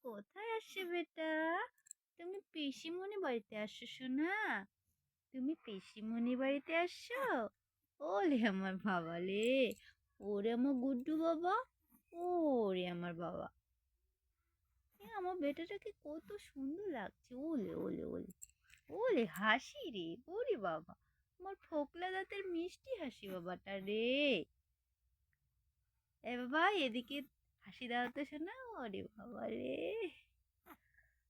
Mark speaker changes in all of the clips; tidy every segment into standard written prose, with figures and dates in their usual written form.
Speaker 1: কোথায় আসছে বেটা? তুমি পিসিমণি বাড়িতে আসছো শোনা? তুমি পিসিমণি বাড়িতে আসছো? ওলে আমার বাবা রে! ওরে আমার গুড্ডু বাবা! ওরে আমার বাবা! আমার বেটাটাকে কত সুন্দর লাগছে! ওলে ওলে ওলে ওলে হাসি রে! ওরে বাবা! আমার ফোকলা দাঁতের মিষ্টি হাসি বাবাটা রে! এ বাবা, এদিকে হাসি দাও তো শোনা। ওরে বাবা রে!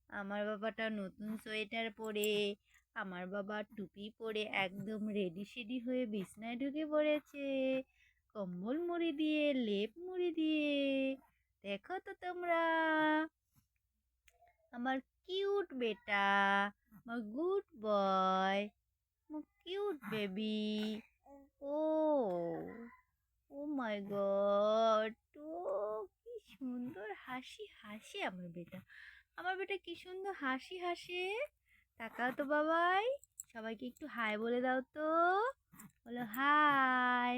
Speaker 1: আমার বাবাটা নতুন সোয়েটার পরে, আমার বাবা টুপি পরে একদম রেডি সেডি হয়ে বিছনায় ঢুকে পড়েছে, কম্বল মুড়ি দিয়ে, লেপ মুড়ি দিয়ে। দেখো তো তোমরা, আমার কিউট বেটা, আমার গুড বয়, আমার কিউট বেবি। ও ও মাই গড! ও কি সুন্দর হাসি হাসে আমার বেটা! আমার বেটা কি সুন্দর হাসি হাসে! তাকাও তো বাবাই, সবাইকে একটু হাই বলে দাও তো। বলো হাই,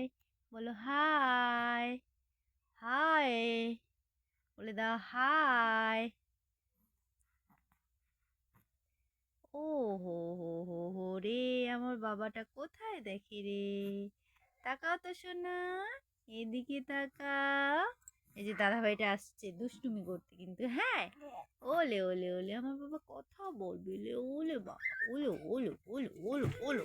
Speaker 1: বলো হাই, হাই বলে দাও, হাই। ও হো হো হো হো রে! আমার বাবাটা কোথায় দেখি রে? তাকাও তো সোনা, এদিকে তাকাও। এই যে দাদা ভাইটা আসছে দুষ্টুমি করতে কিন্তু, হ্যাঁ। ওলে ওলে ওলে আমার বাবা কথা বলবে লে! ওলে বাবা! ওলে ওলে ওলে ওলে ওলে